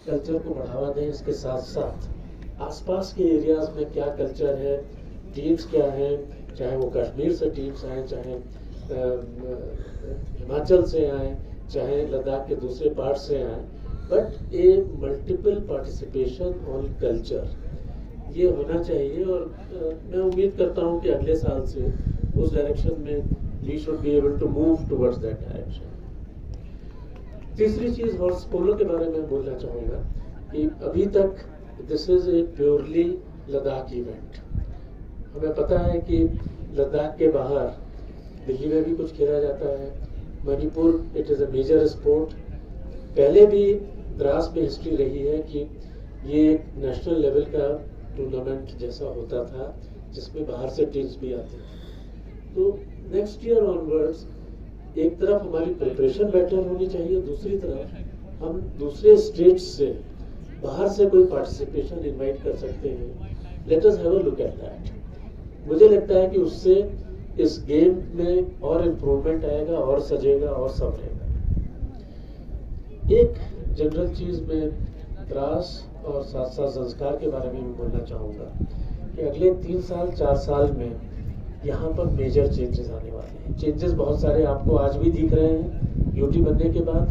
Culture को बढ़ावा दें, इसके साथ साथ आसपास के एरियाज़ में क्या कल्चर है, टीम्स क्या हैं, चाहे वो कश्मीर से टीम्स आए, चाहे हिमाचल से आए, चाहे लद्दाख के दूसरे पार्ट से आए, but A multiple participation on culture ये होना चाहिए। और मैं उम्मीद करता हूँ कि अगले साल से उस डायरेक्शन में we should be able to move towards that direction. तीसरी चीज़ हॉर्स पोलो के बारे में बोलना चाहूँगा कि अभी तक this is a purely Ladakh event. हमें पता है कि लद्दाख के बाहर दिल्ली में भी कुछ खेला जाता है, Manipur it is a major sport. पहले भी द्रास में हिस्ट्री रही है कि ये एक नेशनल लेवल का टूर्नामेंट जैसा होता था जिसमें बाहर से टीम्स भी आती थी। तो नेक्स्ट ईयर ऑनवर्ड्स एक तरफ हमारी प्रिपरेशन बेटर होनी चाहिए, दूसरी तरफ हम दूसरे स्टेट्स से बाहर से कोई पार्टिसिपेशन इनवाइट कर सकते हैं। Let us have a look at that. मुझे लगता है कि उससे इस गेम में और इम्प्रूवमेंट आएगा, और सजेगा और संवरेगा। एक जनरल चीज़ में द्रास और साथ साथ संस्कार के बारे में भी बोलना चाहूँगा कि अगले 3 साल 4 साल में यहाँ पर मेजर चेंजेस आने वाले हैं। चेंजेस बहुत सारे आपको आज भी दिख रहे हैं यूटी बनने के बाद,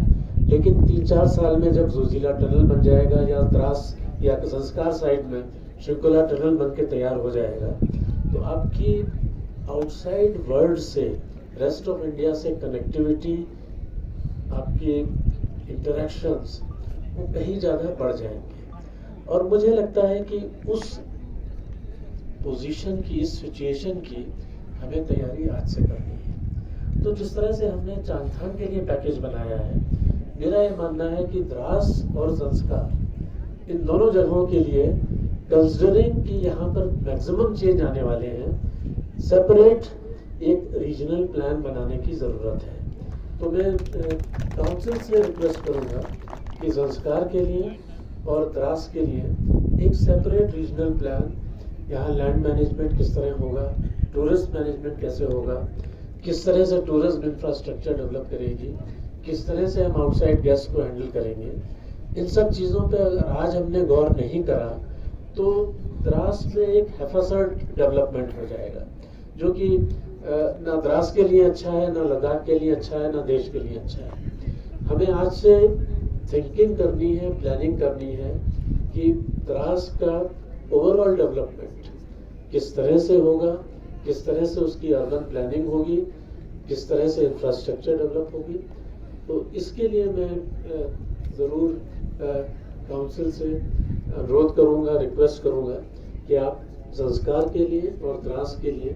लेकिन 3-4 साल में जब जोजिला टनल बन जाएगा या द्रास या संस्कार साइड में श्रृंखला टनल बन के तैयार हो जाएगा, तो आपकी आउटसाइड वर्ल्ड से, रेस्ट ऑफ इंडिया से कनेक्टिविटी, आपकी इंटरेक्शंस वो कहीं ज़्यादा बढ़ जाएंगे। और मुझे लगता है कि उस पोजीशन की, इस सिचुएशन की हमें तैयारी आज से करनी है। तो जिस तरह से हमने चांगथांग के लिए पैकेज बनाया है, मेरा ये मानना है कि द्रास और संस्कार इन दोनों जगहों के लिए, कंसिडरिंग कि यहाँ पर मैक्सिमम चेंज आने वाले हैं, सेपरेट एक रीजनल प्लान बनाने की ज़रूरत है। तो मैं काउंसिल से रिक्वेस्ट करूँगा कि संस्कार के लिए और द्रास के लिए एक सेपरेट रीजनल प्लान, यहाँ लैंड मैनेजमेंट किस तरह होगा, टूरिस्ट मैनेजमेंट कैसे होगा, किस तरह से टूरिज्म इंफ्रास्ट्रक्चर डेवलप करेगी, किस तरह से हम आउटसाइड गेस्ट को हैंडल करेंगे, इन सब चीज़ों पे अगर आज हमने गौर नहीं करा तो द्रास में एक हैफाजर्ड डेवलपमेंट हो जाएगा, जो कि ना द्रास के लिए अच्छा है, ना लद्दाख के लिए अच्छा है, ना देश के लिए अच्छा है। हमें आज से थिंकिंग करनी है, प्लानिंग करनी है कि द्रास का ओवरऑल डेवलपमेंट किस तरह से होगा, किस तरह से उसकी अर्बन प्लानिंग होगी, किस तरह से इंफ्रास्ट्रक्चर डेवलप होगी। तो इसके लिए मैं ज़रूर काउंसिल से अनुरोध करूँगा, रिक्वेस्ट करूँगा कि आप संस्कार के लिए और द्रास के लिए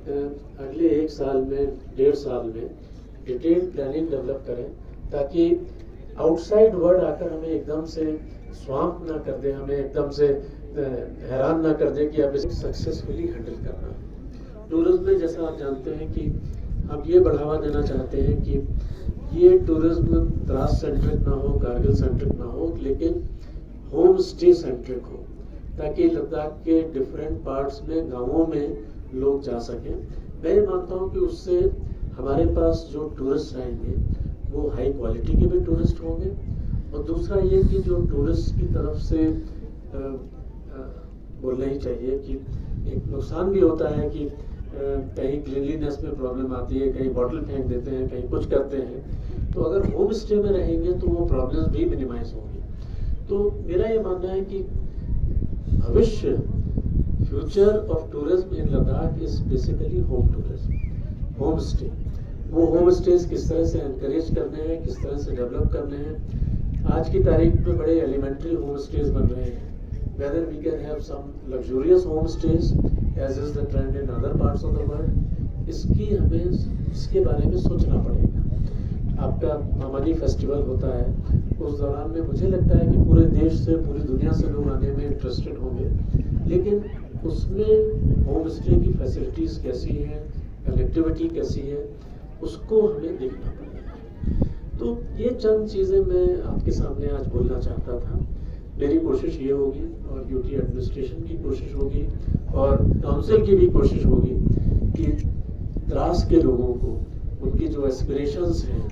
अगले 1 साल में, 1.5 साल में डिटेल्ड प्लानिंग डेवलप करें, ताकि आउटसाइड वर्ल्ड आकर हमें एकदम से स्वाम्प ना कर दे, हमें एकदम से हैरान ना कर दे कि अब इसे सक्सेसफुली हैंडल करना। टूरिज्म में जैसा आप जानते हैं कि हम ये बढ़ावा देना चाहते हैं कि ये टूरिज्म द्रास सेंट्रिक ना हो, कारगिल सेंट्रिक ना हो, लेकिन होम स्टे सेंट्रिक हो, ताकि लद्दाख के डिफरेंट पार्ट्स में, गाँवों में लोग जा सकें। मैं ये मानता हूँ कि उससे हमारे पास जो टूरिस्ट आएंगे वो हाई क्वालिटी के भी टूरिस्ट होंगे, और दूसरा ये कि जो टूरिस्ट की तरफ से बोलना ही चाहिए कि एक नुकसान भी होता है कि कहीं क्लीनलीनेस में प्रॉब्लम आती है, कहीं बॉटल फेंक देते हैं, कहीं कुछ करते हैं। तो अगर होम स्टे में रहेंगे तो वो प्रॉब्लम्स भी मिनिमाइज होंगी। तो मेरा ये मानना है कि भविष्य, future of tourism in Ladakh is basically home tourism, home stay. वो होम स्टेज किस तरह से एनकरेज करने हैं, किस तरह से डेवलप करने हैं। आज की तारीख में बड़े एलिमेंट्री होम स्टेज बन रहे हैं। Whether we can have some luxurious home stays as is the trend in other parts of the world, इसके बारे में सोचना पड़ेगा। आपका मामानी फेस्टिवल होता है, उस दौरान में मुझे लगता है कि पूरे देश से, पूरी दुनिया से लोग आने में इंटरेस्टेड होंगे, लेकिन उसमें होम स्टे की फैसिलिटीज़ कैसी हैं, कनेक्टिविटी कैसी है, उसको हमें देखना पड़ेगा। तो ये चंद चीज़ें मैं आपके सामने आज बोलना चाहता था। मेरी कोशिश ये होगी, और यूटी एडमिनिस्ट्रेशन की कोशिश होगी, और काउंसिल की भी कोशिश होगी कि द्रास के लोगों को उनकी जो एस्पिरेशंस हैं,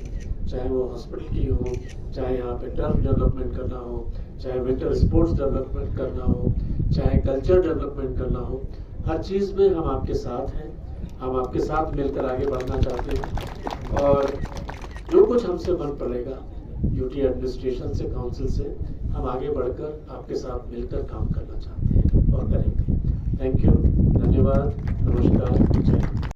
चाहे वो हॉस्पिटल की हो, चाहे यहाँ पे टर्फ डेवलपमेंट करना हो, चाहे विंटर स्पोर्ट्स डेवलपमेंट करना हो, चाहे कल्चर डेवलपमेंट करना हो, हर चीज़ में हम आपके साथ हैं। हम आपके साथ मिलकर आगे बढ़ना चाहते हैं और जो कुछ हमसे बन पड़ेगा यूटी एडमिनिस्ट्रेशन से, काउंसिल से, हम आगे बढ़कर आपके साथ मिलकर काम करना चाहते हैं और करेंगे। थैंक यू, धन्यवाद, नमस्कार, जय हिंद।